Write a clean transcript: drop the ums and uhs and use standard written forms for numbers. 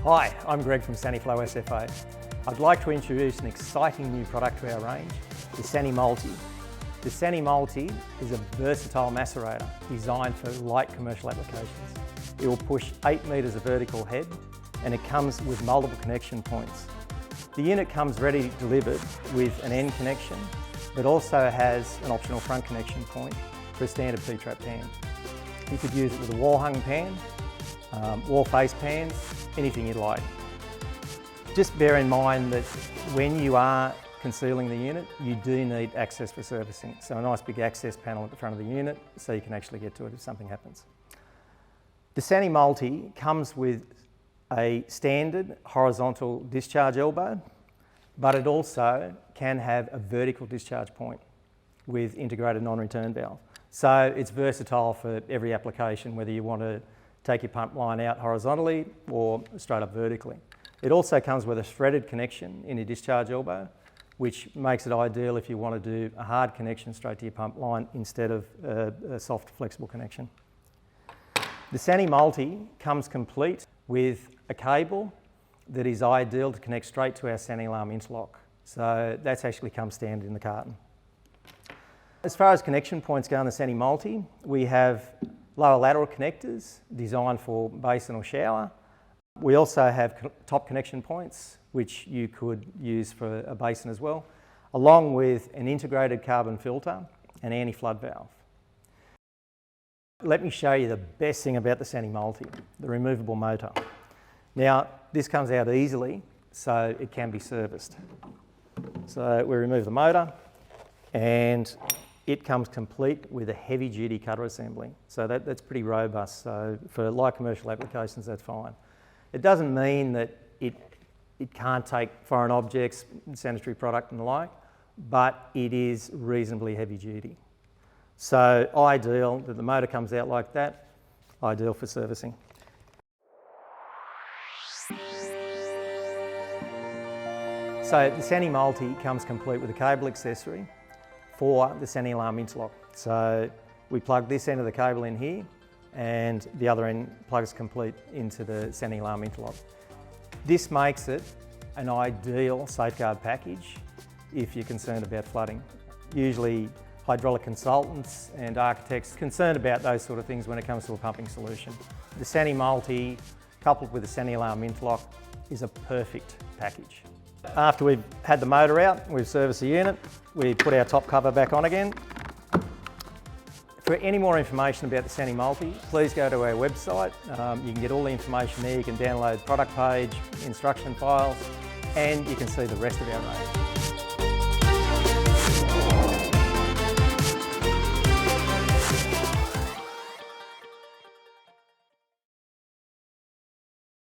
Hi, I'm Greg from Saniflow SFA. I'd like to introduce an exciting new product to our range, the Sanimulti. The Sanimulti is a versatile macerator designed for light commercial applications. It will push 8 metres of vertical head and it comes with multiple connection points. The unit comes ready delivered with an end connection, but also has an optional front connection point for a standard P-trap pan. You could use it with a wall-hung pan, wall face pans, anything you'd like. Just bear in mind that when you are concealing the unit, you do need access for servicing. So a nice big access panel at the front of the unit so you can actually get to it if something happens. The Sanimulti comes with a standard horizontal discharge elbow, but it also can have a vertical discharge point with integrated non-return valve. So it's versatile for every application, whether you want to take your pump line out horizontally or straight up vertically. It also comes with a threaded connection in your discharge elbow, which makes it ideal if you want to do a hard connection straight to your pump line instead of a soft flexible connection. The Sanimulti comes complete with a cable that is ideal to connect straight to our Sanialarm interlock. So that's actually comes standard in the carton. As far as connection points go on the Sanimulti, we have lower lateral connectors designed for basin or shower. We also have top connection points, which you could use for a basin as well, along with an integrated carbon filter and anti-flood valve. Let me show you the best thing about the Sanimulti, the removable motor. Now, this comes out easily, so it can be serviced. So we remove the motor, and it comes complete with a heavy-duty cutter assembly. So that's pretty robust. So for light commercial applications, that's fine. It doesn't mean that it can't take foreign objects, sanitary product and the like, but it is reasonably heavy-duty. So ideal that the motor comes out like that, ideal for servicing. So the Sanimulti comes complete with a cable accessory for the Sanialarm interlock. So we plug this end of the cable in here and the other end plugs complete into the Sanialarm interlock. This makes it an ideal safeguard package if you're concerned about flooding. Usually hydraulic consultants and architects are concerned about those sort of things when it comes to a pumping solution. The Sanimulti coupled with the Sanialarm interlock is a perfect package. After we've had the motor out, we've serviced the unit, we put our top cover back on again. For any more information about the Sanimulti, please go to our website. You can get all the information there. You can download the product page, instruction files, and you can see the rest of our range.